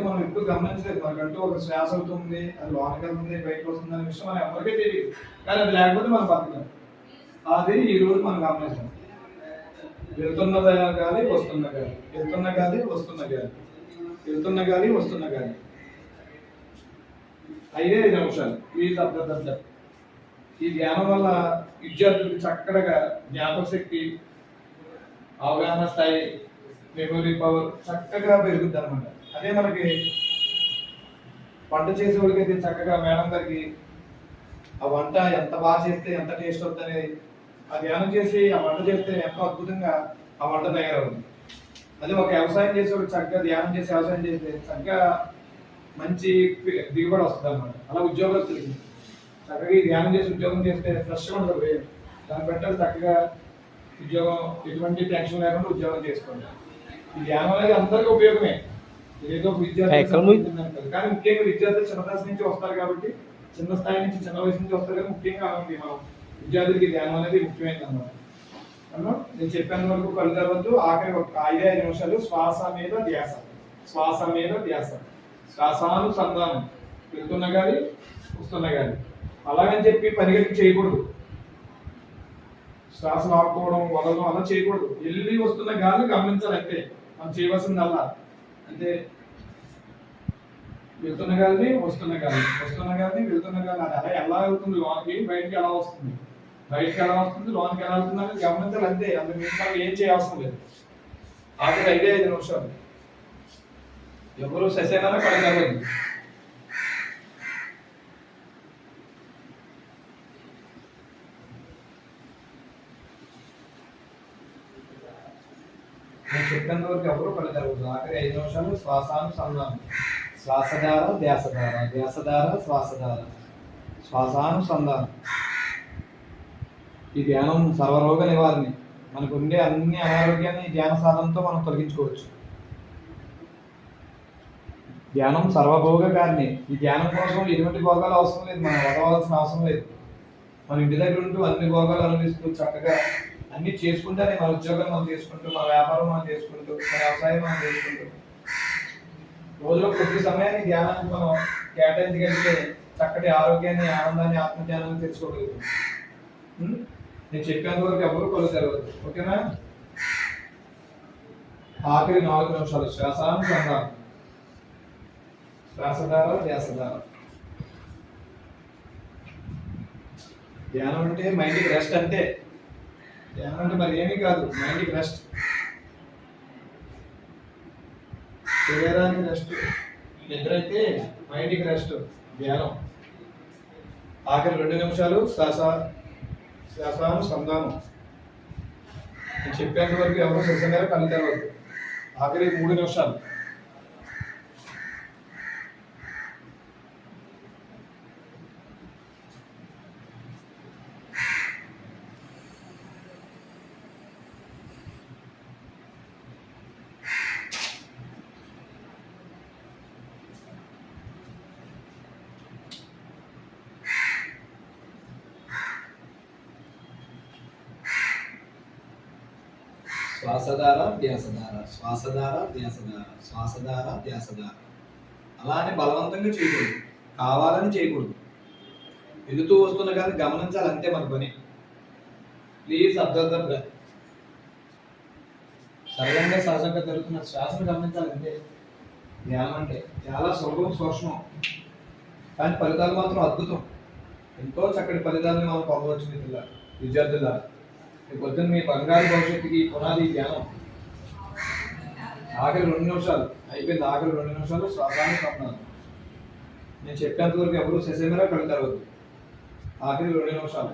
మనం ఎప్పుడు గమనించలేదు. మనకంటూ ఒక శ్వాస అవుతుంది, అది లోనకి వెళ్తుంది, బయటకు వస్తుంది అనే విషయం మనం ఎవరికీ తెలియదు. కానీ అది లేకపోతే మనం బతకం. అది ఈ రోజు మనం గమనిస్తాం. వెళ్తున్న గాలి, వస్తున్న గాలి, వెళ్తున్న గాలి, వస్తున్న గాలి, వెళ్తున్న గాలి, వస్తున్న గాలి. 5 నిమిషాలు. Please observe. ఈ ధ్యానం వల్ల విద్యార్థులకు చక్కగా జ్ఞాపక శక్తి, అవగాహన స్థాయి, మెమొరీ పవర్ చక్కగా పెరుగుద్ది అనమాట. అదే మనకి వంట చేసేవాడికి అయితే చక్కగా మేడం గారికి ఆ వంట ఎంత బాగా చేస్తే ఎంత టేస్ట్ వస్తుంది అనేది ఆ ధ్యానం చేసి ఆ వంట చేస్తే ఎంతో అద్భుతంగా ఆ వంట తయారవుతుంది. అదే ఒక వ్యవసాయం చేసేవాడు చక్కగా ధ్యానం చేసి వ్యవసాయం చేస్తే చక్కగా మంచి దిగుబడి వస్తుంది అనమాట. అలా ఉద్యోగస్తులకి చక్కగా ఈ ధ్యానం చేసి ఉద్యోగం చేస్తే ఫ్రెష్గా ఉంటుంది. దాన్ని బట్టి చక్కగా ఉద్యోగం ఎటువంటి టెన్షన్ లేకుండా ఉద్యోగం చేసుకోండి. ఈ ధ్యానం అనేది అందరికీ ఉపయోగమే. ఏదో విద్యార్థి కానీ ముఖ్యంగా విద్యార్థులు చిన్న దశ నుంచి వస్తారు కాబట్టి, చిన్న స్థాయి నుంచి చిన్న వయసు నుంచి వస్తారు కాబట్టి ముఖ్యంగా మనం విద్యార్థులకి ధ్యానం అనేది ముఖ్యమైనది అన్నమాట. నేను చెప్పిన వరకు కళ్ళు తెరవద్దు. ఆఖరి ఒక 5 నిమిషాలు శ్వాస మీద ధ్యాస, శ్వాస మీద ధ్యాస, శ్వాసానుసంధానం. వెళ్తున్న గాలి, వస్తున్న గాలి. అలాగని చెప్పి పరిగెత్తి చేయకూడదు. శ్వాస లాక్కోవడం, వదలడం అలా చేయకూడదు. వెళ్ళి వస్తున్న గాలి గమనించాలి. అంతే మనం చేయవలసింది అలా. అంటే వెళ్తున్న గాలిని, వస్తున్న గాలి, వస్తున్న గాలిని, వెళ్తున్న గాలి. అది అలా ఎలా వెళ్తుంది లోనికి, బయటికి ఎలా వస్తుంది, బయటికి ఎలా వస్తుంది, లోనికి ఎలా వెళ్తుంది అనేది గమనించాలి. అంతే. అందుకు మనం ఏం చేయవసరం లేదు. ఆఖరి 5 నిమిషాలు. ఎవరు ససేనా పడగలదు. నేను చెప్పినంత వరకు ఎవరు పడగలదు. ఆఖరి 5 నిమిషాలు శ్వాసానుసంధానం. శ్వాసధార, ధ్యాసధార, ధ్యాసధార, శ్వాసధార, శ్వాసానుసంధానం. ఈ ధ్యానం సర్వరోగ నివారణి. మనకు ఉండే అన్ని అనారోగ్యాన్ని ధ్యాన సాధనతో మనం తొలగించుకోవచ్చు. ధ్యానం సర్వభోగకారిణి. ఈ ధ్యానం కోసం ఎటువంటి భోగాలు అవసరం లేదు. మనం వదలవలసిన అవసరం లేదు. మన ఇంటి దగ్గర ఉంటూ అన్ని భోగాలు అనుభవిస్తూ చక్కగా అన్ని చేసుకుంటేనే మన ఉద్యోగాలు మనం చేసుకుంటూ, మన వ్యాపారం మనం చేసుకుంటూ, మన వ్యవసాయం మనం చేసుకుంటూ రోజులో కొద్ది సమయాన్ని ధ్యానానికి మనం కేటాయించగలిగితే చక్కటి ఆరోగ్యాన్ని, ఆనందాన్ని, ఆత్మజ్ఞానాన్ని తెలుసుకోగలుగుతాం. నేను చెప్పేంత వరకు ఎవరు కళ్ళు తెరవద్దు. ఓకేనా? ఆఖరి 4 నిమిషాలు శ్వాసానుసంధానం. శ్వాసధార, ధ్యాసధార. ధ్యానం అంటే మైండ్కి రెస్ట్. అంతే. ధ్యానం అంటే మరి ఏమీ కాదు, మైండ్కి రెస్ట్, శరీరానికి రెస్ట్. నిద్ర అయితే మైండ్కి రెస్ట్. ధ్యానం ఆఖరి 2 నిమిషాలు శ్వాసానుసంధానం. నేను చెప్పేంత వరకు ఎవరు నిజంగా కళ్ళు తెరవద్దు. ఆఖరి 3 నిమిషాలు. శ్వాసధార, ధ్యాసధార, శ్వాసధార, ధ్యాసధార, శ్వాసధార, ధ్యాసధార. అలా అని బలవంతంగా చేయకూడదు, కావాలని చేయకూడదు. వెళుతూ వస్తున్న కానీ గమనించాలి. అంతే మన పని. Please observe the breath. సరళంగా సహజంగా జరుగుతున్న శ్వాసను గమనించాలి. అంతే. ధ్యానం అంటే చాలా సులభం, సూక్ష్మం, కానీ ఫలితాలు మాత్రం అద్భుతం. ఎంతో చక్కటి ఫలితాలను మనం పొందవచ్చు. మిత్రుల, విద్యార్థుల, పొద్దున్న మీ బంగారు భవిష్యత్తుకి పునాది ధ్యానం. ఆఖరి 2 నిమిషాలు అయిపోయింది. ఆఖరి 2 నిమిషాలు శ్వాసానుసంధానం. నేను చెప్పేంత వరకు ఎవరు ససేమిరా కళ్ళు తెరవద్దు. ఆఖరి 2 నిమిషాలు.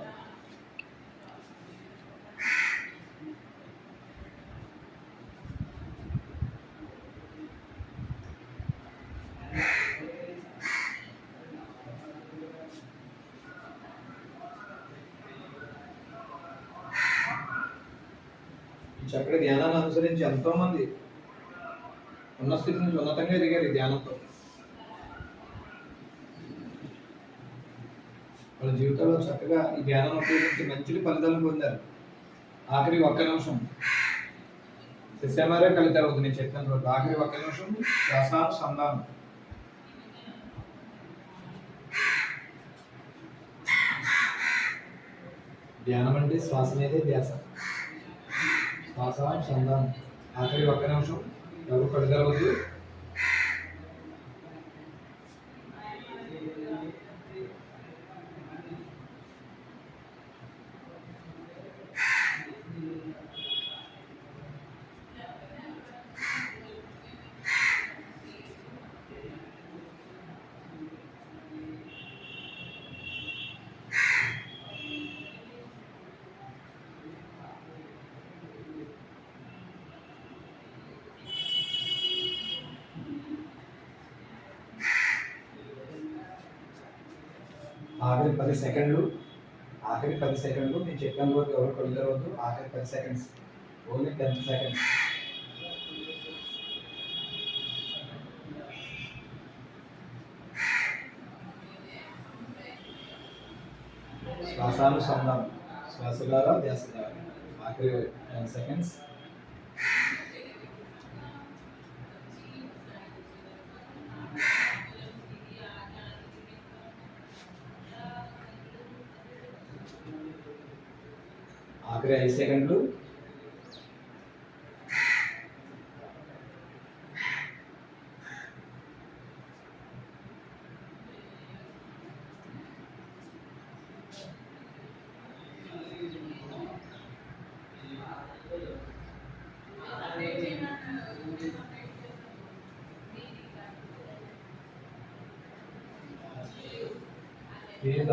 చక్కటి ధ్యానాన్ని అనుసరించి ఎంతో మంది ఉన్న స్థితి నుంచి ఉన్నతంగా ఎదిగారు ఈ ధ్యానంతో. వాళ్ళ జీవితంలో చక్కగా ఈ ధ్యానం ఉపయోగించి మంచి ఫలితాలను పొందారు. ఆఖరి 1 నిమిషం సస్యమారే కళ్ళు తెరవద్దు. నేను చెప్పిన ఆఖరి 1 నిమిషం శ్వాసానుసంధానం. ధ్యానం అంటే శ్వాస మీదే ధ్యాస. శ్వాస సంధానం. ఆఖరి ఒక్క నిమిషం ఎవరు కళ్ళు తెరవద్దు. ఆఖరి 10 సెకండ్లు. ఆఖరి 10 సెకండ్లు నేను చెప్పిన వరకు ఎవరు కళ్ళు తెరవద్దు. ఆఖరి 10 సెకండ్స్, ఓన్లీ 10 సెకండ్స్. శ్వాసానుసంధానం. శ్వాస ద్వారా ధ్యాస ద్వారా. ఆఖరి 10 సెకండ్స్. ఆఖరి 5 సెకండ్లు.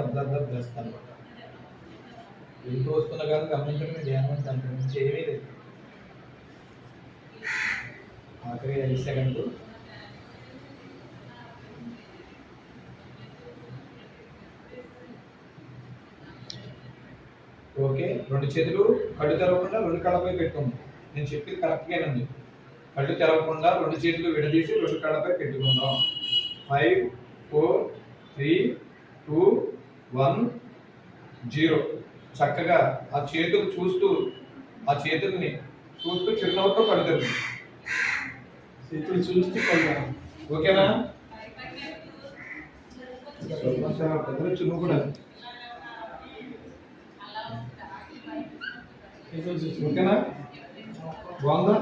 అబ్జర్వ్ చేస్తాను. వెళ్తూ వస్తున్న కాదు గమనించడం ధ్యానం అంటే అంత మించి ఏమీ లేదు. ఆఖరి 5 సెకండ్లు. ఓకే, 2 చేతులు కళ్ళు తెరవకుండా 2 కళ్ళపై పెట్టుకోండి. నేను చెప్పింది కరెక్ట్గానండి. కళ్ళు తెరవకుండా 2 చేతులు విడదీసి 2 కళ్ళపై పెట్టుకుందాం. 5 4 3 2 1 0. చక్కగా ఆ చేతులు చూస్తూ చిరునవ్వుతో కళ్ళు తెరుతుంది. చేతులు చూస్తూ కళ్ళు. ఓకేనా? నువ్వు కూడా ఓకేనా? బాగుందా?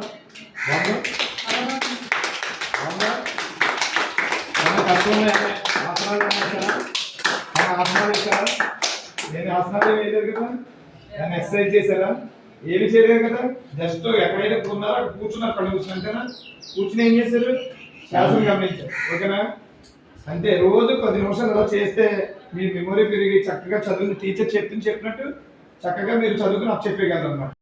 ఆసనాలు వేసారా? నేను ఆసనాలు వేయలేదు కదా. నేను ఎక్సర్సైజ్ చేశారా? ఏమి చేయలేదు కదా. జస్ట్ ఎక్కడైతే కూర్చున్నారో అక్కడ కూర్చున్నారు, కళ్ళు కూర్చుని అంతేనా. కూర్చుని ఏం చేశారు? శ్వాసను గమనించారు. ఓకేనా? అంటే రోజు 10 నిమిషాలు అలా చేస్తే మీ మెమొరీ పెరిగి చక్కగా చదువుని టీచర్ చెప్పినట్టు చక్కగా మీరు చదువుకుని అప్ చెప్పేయగలరు అన్నమాట.